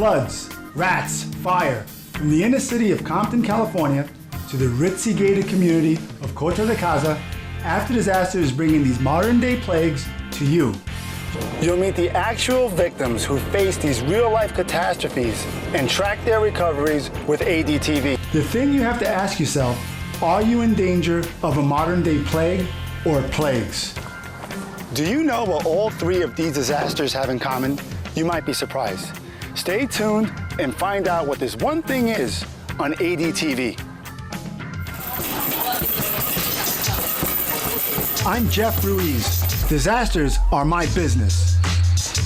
Floods, rats, fire. From the inner city of Compton, California, to the ritzy gated community of Coto de Caza, After Disaster is bringing these modern-day plagues to you. You'll meet the actual victims who face these real-life catastrophes and track their recoveries with ADTV. The thing you have to ask yourself, are you in danger of a modern-day plague or plagues? Do you know what all three of these disasters have in common? You might be surprised. Stay tuned and find out what this one thing is on ADTV. I'm Jeff Ruiz. Disasters are my business.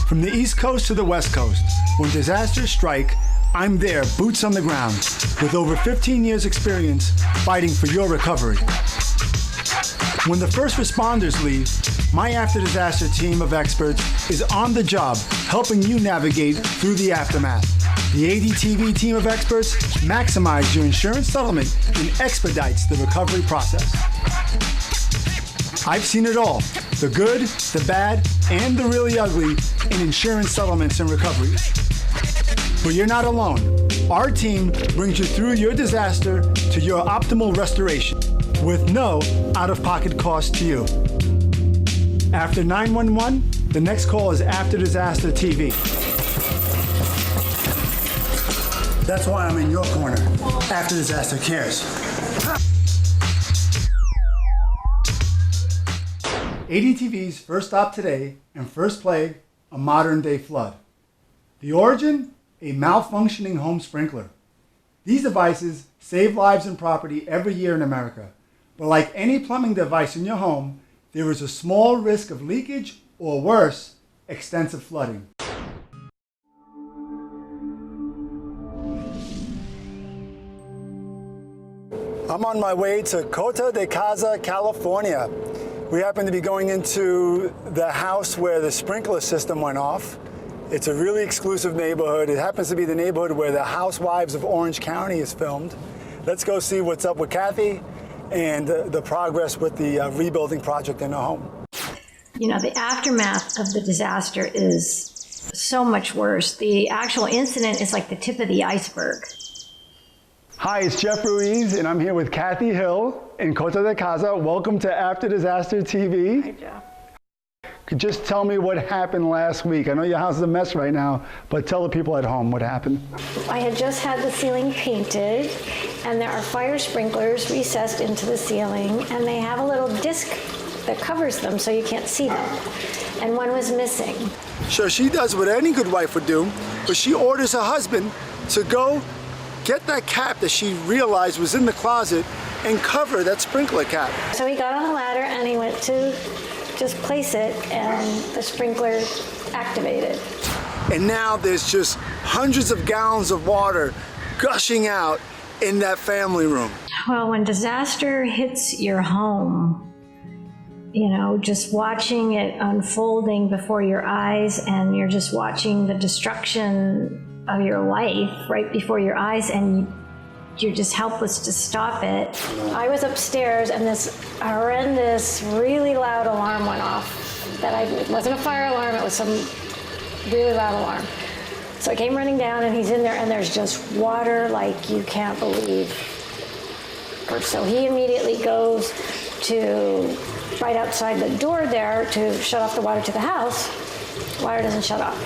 From the East Coast to the West Coast, when disasters strike, I'm there, boots on the ground, with over 15 years experience fighting for your recovery. When the first responders leave, my After Disaster team of experts is on the job helping you navigate through the aftermath. The ADTV team of experts maximize your insurance settlement and expedites the recovery process. I've seen it all, the good, the bad, and the really ugly in insurance settlements and recoveries. But you're not alone. Our team brings you through your disaster to your optimal restoration with no out-of-pocket cost to you. After 911, the next call is After Disaster TV. That's why I'm in your corner. After Disaster cares. ADTV's First Stop Today and First Plague, a modern-day flood. The origin? A malfunctioning home sprinkler. These devices save lives and property every year in America. But like any plumbing device in your home, there is a small risk of leakage or worse, extensive flooding. I'm on my way to Coto de Caza, California. We happen to be going into the house where the sprinkler system went off. It's a really exclusive neighborhood. It happens to be the neighborhood where the Housewives of Orange County is filmed. Let's go see what's up with Kathy and the progress with the rebuilding project in her home. You know, the aftermath of the disaster is so much worse. The actual incident is like the tip of the iceberg. Hi, it's Jeff Ruiz, and I'm here with Kathy Hill in Coto de Caza. Welcome to After Disaster TV. Hi, Jeff. Could you just tell me what happened last week? I know your house is a mess right now, but tell the people at home what happened. I had just had the ceiling painted, and there are fire sprinklers recessed into the ceiling, and they have a little disc that covers them so you can't see them. And one was missing. So she does what any good wife would do, but she orders her husband to go get that cap that she realized was in the closet and cover that sprinkler cap. So he got on a ladder and he went to just place it, and the sprinkler activated. And now there's just hundreds of gallons of water gushing out in that family room. Well, when disaster hits your home, you know, just watching it unfolding before your eyes, and you're just watching the destruction of your life right before your eyes, and you're just helpless to stop it. I was upstairs, and this horrendous, really loud alarm went off. It wasn't a fire alarm, it was some really loud alarm. So I came running down, and he's in there, and there's just water like you can't believe. So he immediately goes to right outside the door there to shut off the water to the house. Water doesn't shut off.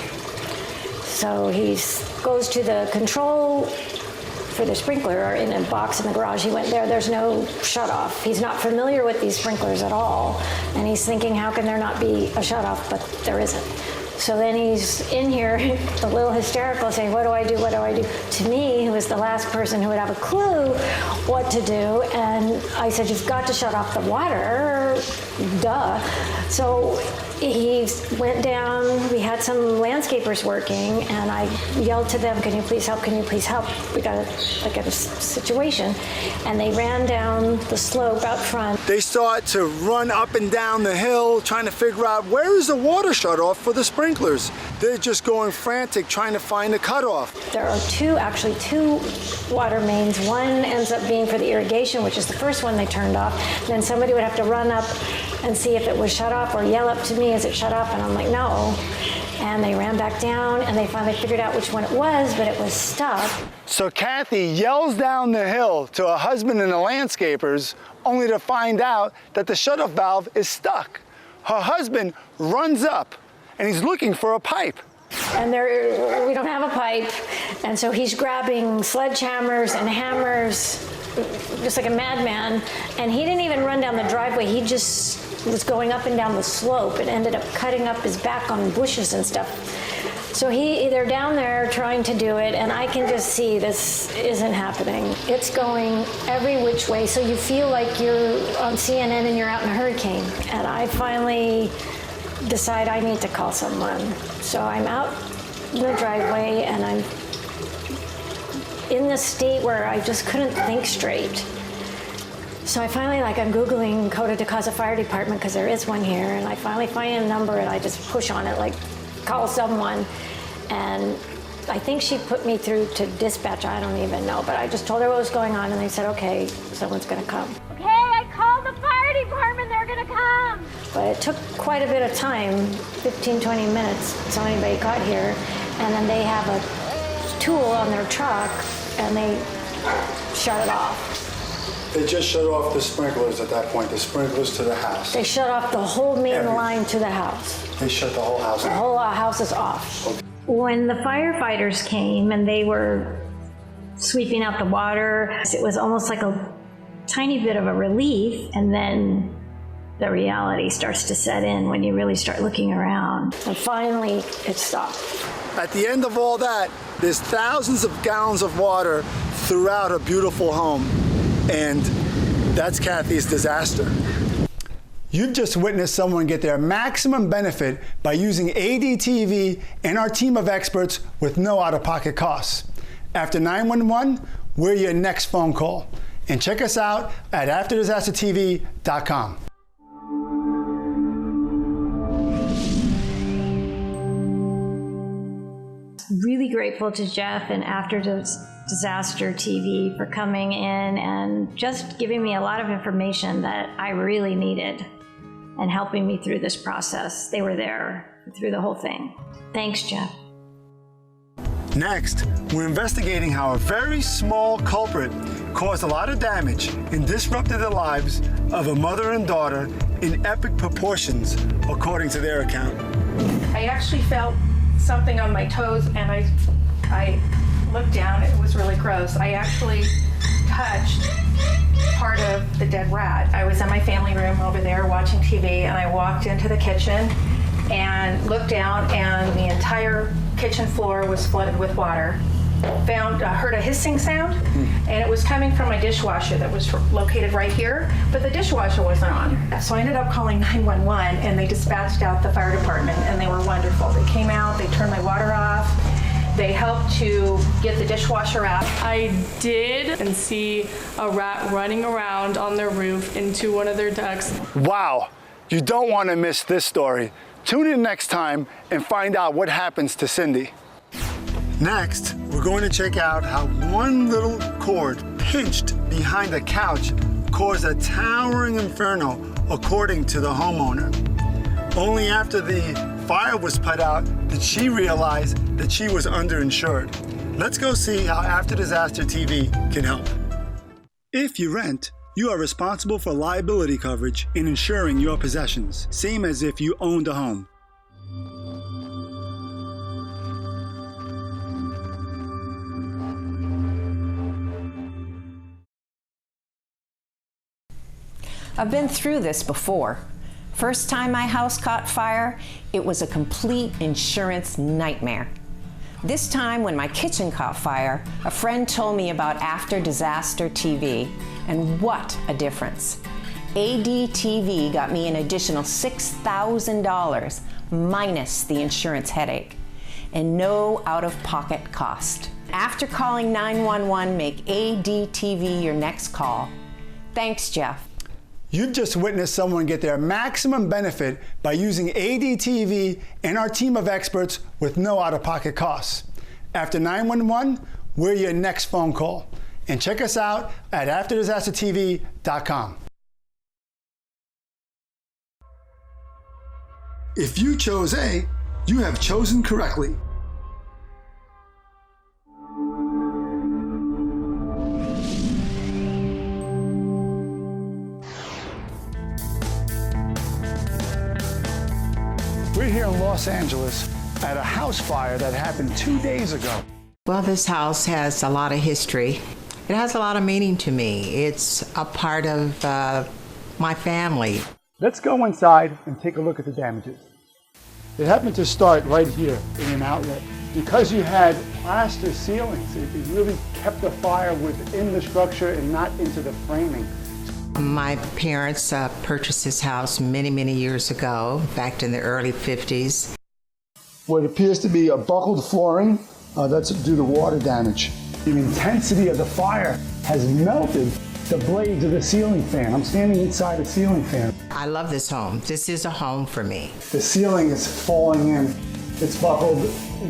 So he goes to the control for the sprinkler, or in a box in the garage. He went there, there's no shut off. He's not familiar with these sprinklers at all. And he's thinking, how can there not be a shut off? But there isn't. So then he's in here, a little hysterical, saying, what do I do, what do I do? To me, who was the last person who would have a clue what to do. And I said, you've got to shut off the water, duh. So he went down, we had some landscapers working, and I yelled to them, can you please help, can you please help? We got a situation. And they ran down the slope out front. They start to run up and down the hill, trying to figure out where is the water shut off for the sprinklers. They're just going frantic, trying to find the cutoff. There are actually two water mains. One ends up being for the irrigation, which is the first one they turned off. Then somebody would have to run up and see if it was shut off, or yell up to me, is it shut off? And I'm like, no. And they ran back down, and they finally figured out which one it was, but it was stuck. So Kathy yells down the hill to her husband and the landscapers, only to find out that the shutoff valve is stuck. Her husband runs up, and he's looking for a pipe. And we don't have a pipe, and so he's grabbing sledgehammers and hammers, just like a madman, and he didn't even run down the driveway. He just was going up and down the slope and ended up cutting up his back on bushes and stuff. So they're down there trying to do it, and I can just see this isn't happening. It's going every which way, so you feel like you're on CNN and you're out in a hurricane. And I finally decide I need to call someone. So I'm out in the driveway, and I'm in this state where I just couldn't think straight. So I finally, I'm Googling Kota de Casa Fire Department, because there is one here, and I finally find a number, and I just push on it, call someone. And I think she put me through to dispatch, I don't even know, but I just told her what was going on, and they said, okay, someone's gonna come. Okay, I called the fire department, they're gonna come. But it took quite a bit of time, 15, 20 minutes, until anybody got here. And then they have a tool on their truck, and they shut it off. They just shut off the sprinklers at that point, the sprinklers to the house. They shut off the whole main line to the house. They shut the whole house The off. whole house is off. Okay. When the firefighters came and they were sweeping out the water, it was almost like a tiny bit of a relief, and then the reality starts to set in when you really start looking around. And finally, it stopped. At the end of all that, there's thousands of gallons of water throughout a beautiful home. And that's Kathy's disaster. You've just witnessed someone get their maximum benefit by using ADTV and our team of experts with no out-of-pocket costs. After 911, we're your next phone call. And check us out at AfterDisasterTV.com. Really grateful to Jeff and After Disaster TV for coming in and just giving me a lot of information that I really needed and helping me through this process. They were there through the whole thing. Thanks, Jeff. Next, we're investigating how a very small culprit caused a lot of damage and disrupted the lives of a mother and daughter in epic proportions, according to their account. I actually felt something on my toes, and I looked down. It was really gross. I actually touched part of the dead rat. I was in my family room over there watching TV, and I walked into the kitchen and looked down, and the entire kitchen floor was flooded with water. Heard a hissing sound, and it was coming from my dishwasher that was located right here, but the dishwasher wasn't on. So I ended up calling 911, and they dispatched out the fire department, and they were wonderful. They came out, they turned my water off, they helped to get the dishwasher out. I did and see a rat running around on their roof into one of their ducts. Wow, you don't want to miss this story. Tune in next time and find out what happens to Cindy. Next, we're going to check out how one little cord pinched behind a couch caused a towering inferno, according to the homeowner. Only after the fire was put out did she realize that she was underinsured. Let's go see how After Disaster TV can help. If you rent, you are responsible for liability coverage in insuring your possessions, same as if you owned a home. I've been through this before. First time my house caught fire, it was a complete insurance nightmare. This time when my kitchen caught fire, a friend told me about After Disaster TV, and what a difference. ADTV got me an additional $6,000 minus the insurance headache, and no out-of-pocket cost. After calling 911, make ADTV your next call. Thanks, Jeff. You've just witnessed someone get their maximum benefit by using ADTV and our team of experts with no out-of-pocket costs. After 911, we're your next phone call. And check us out at AfterDisasterTV.com. If you chose A, You have chosen correctly. We're here in Los Angeles at a house fire that happened 2 days ago. Well, this house has a lot of history. It has a lot of meaning to me. It's a part of my family. Let's go inside and take a look at the damages. It happened to start right here in an outlet. Because you had plaster ceilings, it really kept the fire within the structure and not into the framing. My parents purchased this house many, many years ago, back in the early 50s. What appears to be a buckled flooring, that's due to water damage. The intensity of the fire has melted the blades of the ceiling fan. I'm standing inside a ceiling fan. I love this home. This is a home for me. The ceiling is falling in. It's buckled.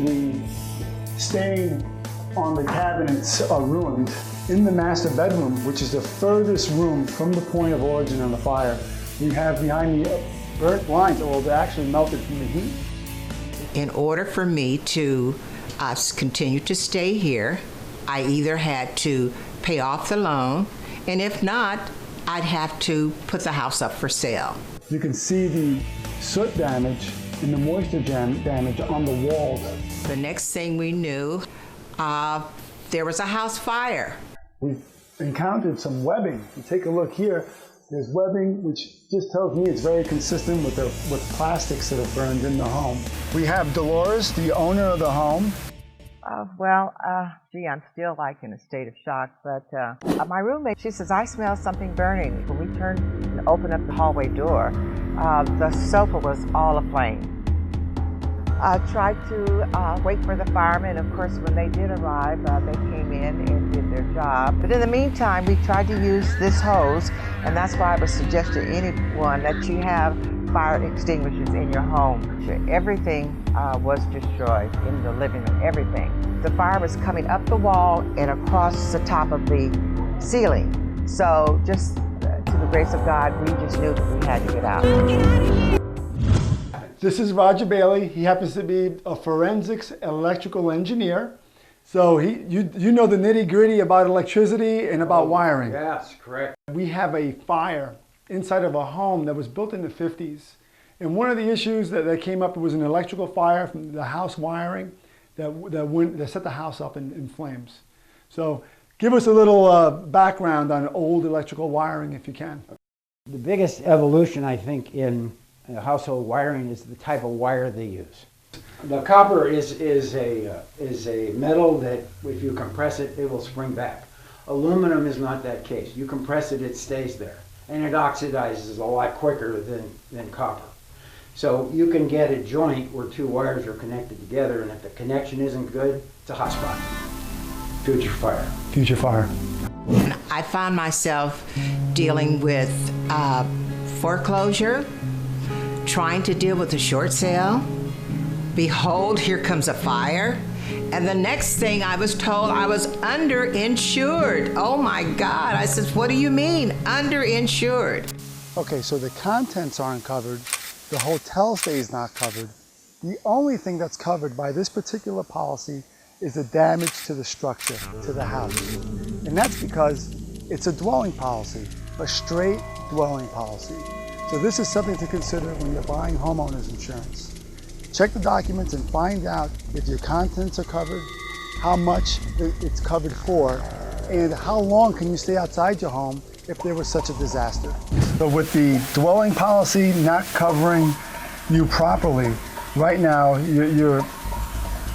The stain on the cabinets are ruined. In the master bedroom, which is the furthest room from the point of origin of the fire, you have behind me burnt blinds, or they actually melted from the heat. In order for me to continue to stay here, I either had to pay off the loan, and if not, I'd have to put the house up for sale. You can see the soot damage and the moisture damage on the walls. The next thing we knew, there was a house fire. We've encountered some webbing. You take a look here, there's webbing which just tells me it's very consistent with plastics that are burned in the home. We have Dolores, the owner of the home. Gee, I'm still like in a state of shock, but my roommate, she says, I smell something burning. When we turned and opened up the hallway door, the sofa was all aflame. I tried to wait for the firemen. Of course, when they did arrive, they came in and did their job. But in the meantime, we tried to use this hose, and that's why I would suggest to anyone that you have fire extinguishers in your home. Everything was destroyed in the living room, everything. The fire was coming up the wall and across the top of the ceiling. So just to the grace of God, we just knew that we had to get out. This is Roger Bailey. He happens to be a forensics electrical engineer. So you know the nitty-gritty about electricity and about wiring. Yes, correct. We have a fire inside of a home that was built in the 50s. And one of the issues that came up was an electrical fire from the house wiring that set the house up in flames. So give us a little background on old electrical wiring if you can. The biggest evolution, I think, in household wiring is the type of wire they use. The copper is a metal that if you compress it, it will spring back. Aluminum is not that case. You compress it, it stays there. And it oxidizes a lot quicker than copper. So you can get a joint where two wires are connected together, and if the connection isn't good, it's a hot spot. Future fire. Future fire. I found myself dealing with foreclosure, trying to deal with a short sale. Behold, here comes a fire. And the next thing I was told, I was underinsured. Oh my God. I said, what do you mean, underinsured? Okay, so the contents aren't covered. The hotel stay is not covered. The only thing that's covered by this particular policy is the damage to the structure, to the house. And that's because it's a dwelling policy, a straight dwelling policy. So this is something to consider when you're buying homeowners insurance. Check the documents and find out if your contents are covered, how much it's covered for, and how long can you stay outside your home if there was such a disaster. So with the dwelling policy not covering you properly, right now you're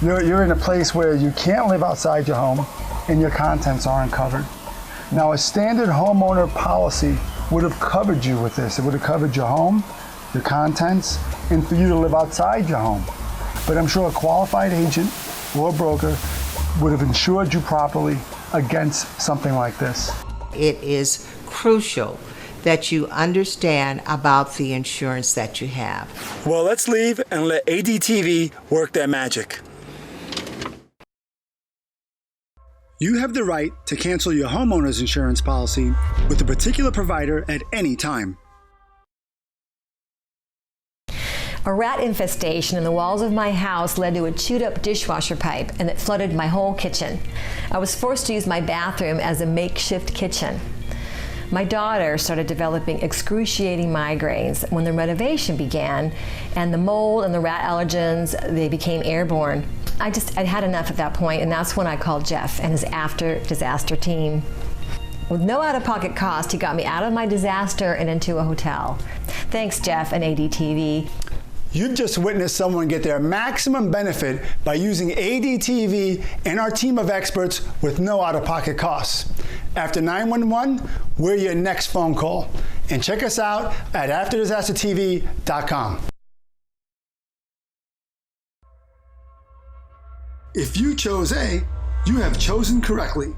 in a place where you can't live outside your home and your contents aren't covered. Now a standard homeowner policy would have covered you with this. It would have covered your home, your contents, and for you to live outside your home. But I'm sure a qualified agent or broker would have insured you properly against something like this. It is crucial that you understand about the insurance that you have. Well, let's leave and let ADTV work their magic. You have the right to cancel your homeowner's insurance policy with a particular provider at any time. A rat infestation in the walls of my house led to a chewed-up dishwasher pipe, and it flooded my whole kitchen. I was forced to use my bathroom as a makeshift kitchen. My daughter started developing excruciating migraines when the renovation began, and the mold and the rat allergens, they became airborne. I'd had enough at that point, and that's when I called Jeff and his after disaster team. With no out-of-pocket cost, he got me out of my disaster and into a hotel. Thanks, Jeff and ADTV. You've just witnessed someone get their maximum benefit by using ADTV and our team of experts with no out-of-pocket costs. After 911, we're your next phone call. And check us out at afterdisastertv.com. If you chose A, you have chosen correctly.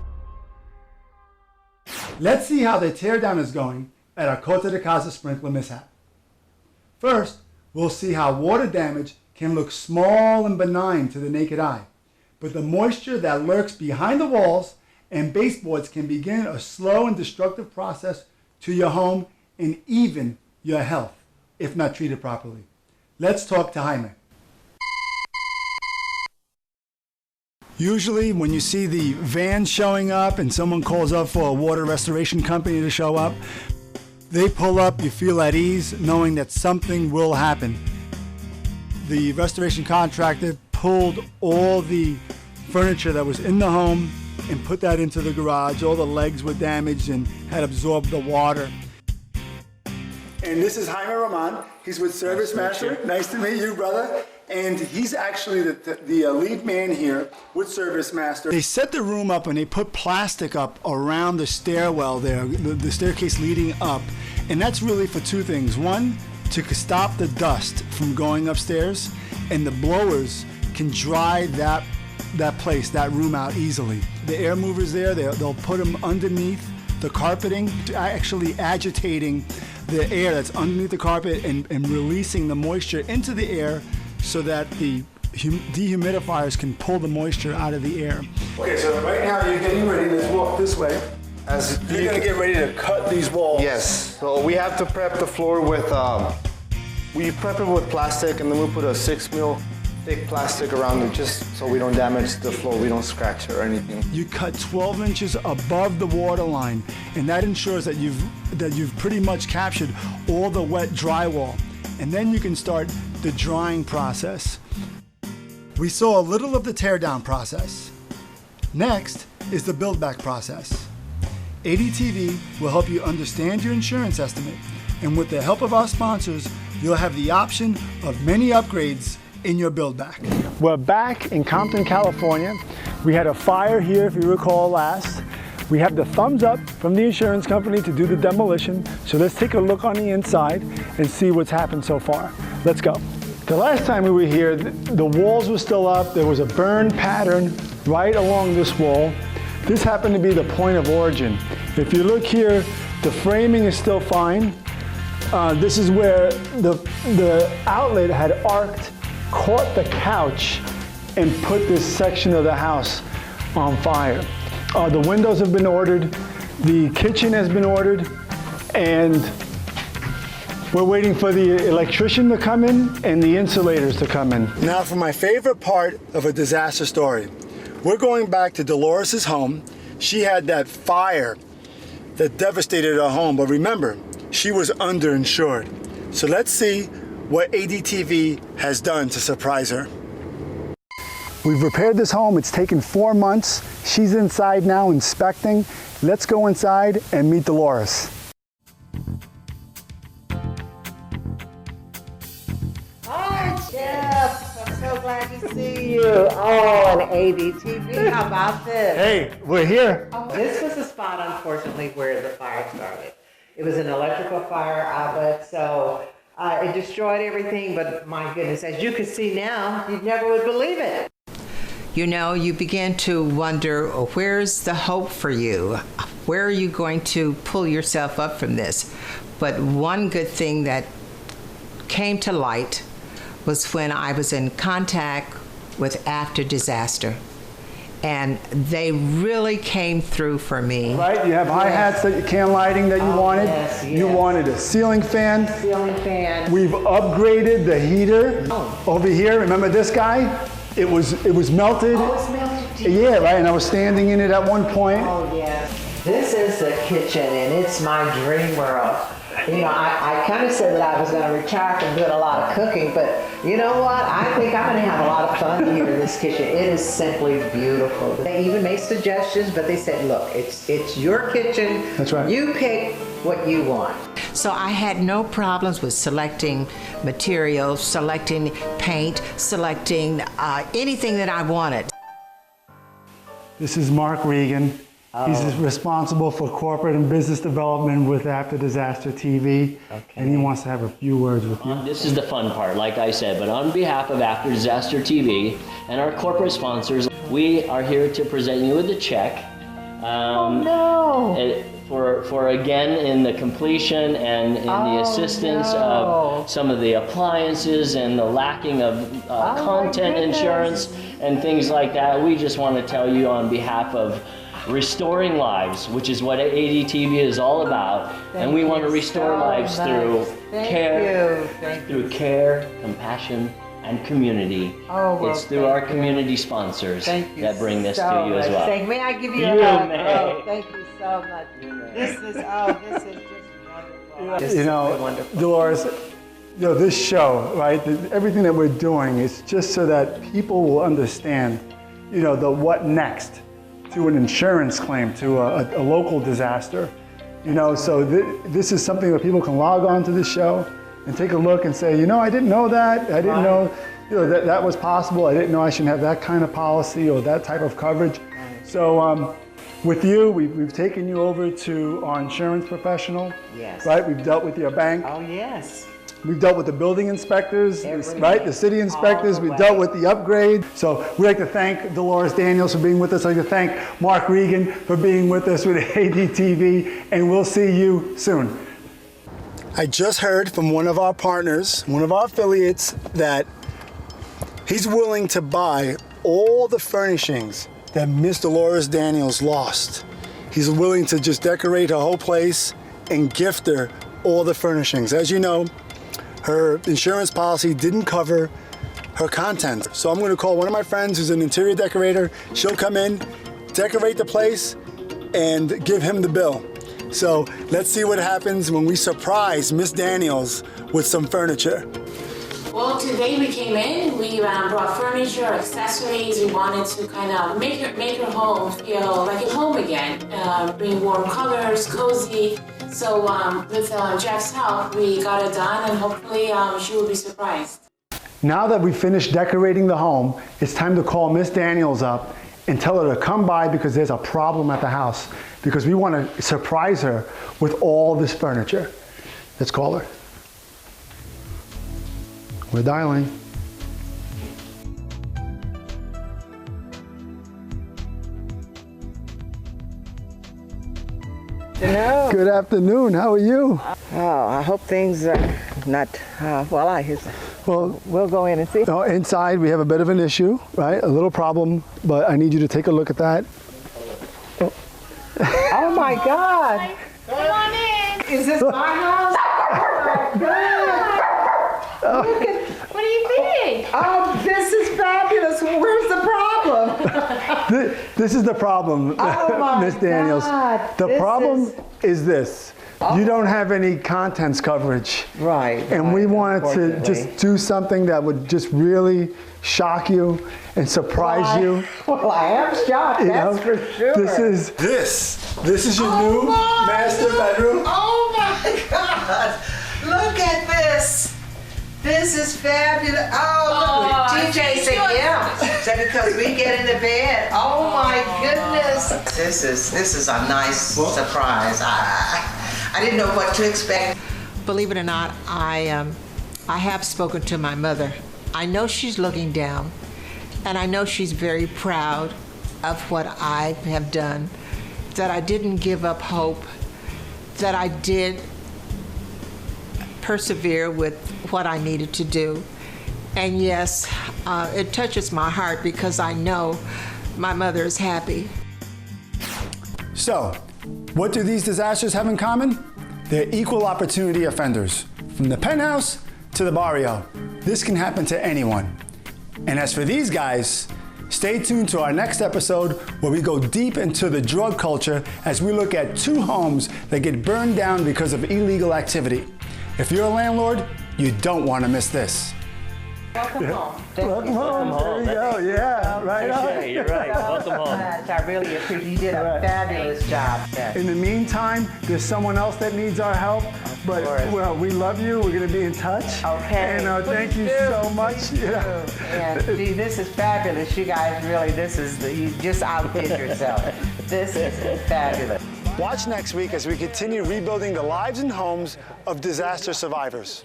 Let's see how the teardown is going at our Corte de Casa sprinkler mishap. First, we'll see how water damage can look small and benign to the naked eye, but the moisture that lurks behind the walls and baseboards can begin a slow and destructive process to your home and even your health, if not treated properly. Let's talk to Jaime. Usually when you see the van showing up and someone calls up for a water restoration company to show up, they pull up, you feel at ease knowing that something will happen. The restoration contractor pulled all the furniture that was in the home and put that into the garage. All the legs were damaged and had absorbed the water. And this is Jaime Roman. He's with Service Master. Nice to meet you, brother. And he's actually the lead man here with Service Master. They set the room up and they put plastic up around the stairwell there, the staircase leading up. And that's really for two things. One, to stop the dust from going upstairs, and the blowers can dry that room out easily. The air movers there, they'll put them underneath the carpeting, actually agitating the air that's underneath the carpet and releasing the moisture into the air so that the dehumidifiers can pull the moisture out of the air. Okay, so right now you're getting ready. Let's walk this way. You're going to get ready to cut these walls. Yes. So we have to prep the floor with, we prep it with plastic, and then we put a 6 mil thick plastic around it just so we don't damage the floor, we don't scratch it or anything. You cut 12 inches above the water line, and that ensures that you've pretty much captured all the wet drywall. And then you can start the drying process. We saw a little of the teardown process. Next is the build back process. ADTV will help you understand your insurance estimate, and with the help of our sponsors, you'll have the option of many upgrades in your build back. We're back in Compton, California. We had a fire here, if you recall last. We have the thumbs up from the insurance company to do the demolition. So let's take a look on the inside and see what's happened so far. Let's go. The last time we were here, the walls were still up. There was a burn pattern right along this wall. This happened to be the point of origin. If you look here, the framing is still fine. This is where the outlet had arced, caught the couch, and put this section of the house on fire. The windows have been ordered, the kitchen has been ordered, and we're waiting for the electrician to come in and the insulators to come in. Now for my favorite part of a disaster story. We're going back to Dolores' home. She had that fire that devastated her home, but remember, she was underinsured. So let's see what ADTV has done to surprise her. We've repaired this home. It's taken 4 months. She's inside now inspecting. Let's go inside and meet Dolores. Hi, Jeff. I'm so glad to see you on ADTV. How about this? Hey, we're here. This was the spot, unfortunately, where the fire started. It was an electrical fire outlet, so it destroyed everything, but my goodness, as you can see now, you never would believe it. You know, you begin to wonder, where's the hope for you? Where are you going to pull yourself up from this? But one good thing that came to light was when I was in contact with After Disaster. and they really came through for me. Right, you have hi-hats, can lighting that you wanted. Yes, You yes. wanted a ceiling fan. Ceiling fan. We've upgraded the heater over here. Remember this guy? It was melted. Oh, it's melted. Yeah, right, and I was standing in it at one point. Oh, yes. This is the kitchen, and it's my dream world. You know, I kind of said that I was going to retire from doing a lot of cooking, but you know what? I think I'm going to have a lot of fun here in this kitchen. It is simply beautiful. They even made suggestions, but they said, look, it's your kitchen. That's right. You pick what you want. So I had no problems with selecting materials, selecting paint, selecting anything that I wanted. This is Mark Regan. He's responsible for corporate and business development with After Disaster TV, and he wants to have a few words with you. This is the fun part, like I said, but on behalf of After Disaster TV and our corporate sponsors, we are here to present you with a check. For again, in the completion and in the assistance of some of the appliances and the lacking of content insurance and things like that. We just want to tell you on behalf of restoring lives, which is what ADTV is all about, and we want to restore lives through care, compassion, and community. It's through our community sponsors that bring this to you as well. May I give you a hug? may. Oh, thank you so much. This is just wonderful. You know, Dolores, you know, this show, right? Everything that we're doing is just so that people will understand, you know, the what next to an insurance claim, to a local disaster. You know, so this is something that people can log on to this show and take a look and say, you know, I didn't know that. I didn't know, you know, that was possible. I didn't know I should have that kind of policy or that type of coverage. So with you, we've taken you over to our insurance professional. Yes. Right? We've dealt with your bank. Oh, yes. We've dealt with the building inspectors, right? The city inspectors. We've dealt with the upgrade. So we'd like to thank Dolores Daniels for being with us. I'd like to thank Mark Regan for being with us with ADTV, and we'll see you soon. I just heard from one of our partners, one of our affiliates, that he's willing to buy all the furnishings that Miss Dolores Daniels lost. He's willing to just decorate her whole place and gift her all the furnishings. As you know, her insurance policy didn't cover her content. So I'm going to call one of my friends who's an interior decorator. She'll come in, decorate the place, and give him the bill. So let's see what happens when we surprise Miss Daniels with some furniture. Well, today we came in, we brought furniture, accessories. We wanted to kind of make her home feel like at home again. Bring warm colors, cozy. So with Jeff's help, we got it done, and hopefully she will be surprised. Now that we've finished decorating the home, it's time to call Miss Daniels up and tell her to come by because there's a problem at the house, because we want to surprise her with all this furniture. Let's call her. We're dialing. Hello. Good afternoon. How are you? Oh, I hope things are not, well, we'll go in and see. Inside we have a bit of an issue, right? A little problem, but I need you to take a look at that. Oh my God. Come on in. Is this my house? Oh my God. Look at, What do you think? oh, this is fabulous. Where's the problem? This is the problem, Oh my Miss Daniels. God. The This problem is- is this. You don't have any contents coverage. Right. And we wanted to unfortunately. just do something that would just really shock you and surprise you. Well, I am shocked, You that's know? for sure. This is your new master bedroom. Oh my God! Look at this. This is fabulous. Oh, look. TJ said, yeah. Said because we get into bed. Oh my goodness. This is a nice surprise. I didn't know what to expect. Believe it or not, I have spoken to my mother. I know she's looking down, and I know she's very proud of what I have done, that I didn't give up hope, that I did persevere with what I needed to do. And yes, it touches my heart because I know my mother is happy. So, what do these disasters have in common? They're equal opportunity offenders. From the penthouse to the barrio, this can happen to anyone. And as for these guys, stay tuned to our next episode where we go deep into the drug culture as we look at 2 homes that get burned down because of illegal activity. If you're a landlord, you don't want to miss this. Welcome home. Welcome home. There you go. Yeah, right on. You're right. Welcome home. I really appreciate you. did a fabulous job there. In the meantime, there's someone else that needs our help. But, well, we love you. We're going to be in touch. Okay. And thank you so much. Yeah. And gee, this is fabulous. You guys really, you just outdid yourself. This is fabulous. Watch next week as we continue rebuilding the lives and homes of disaster survivors.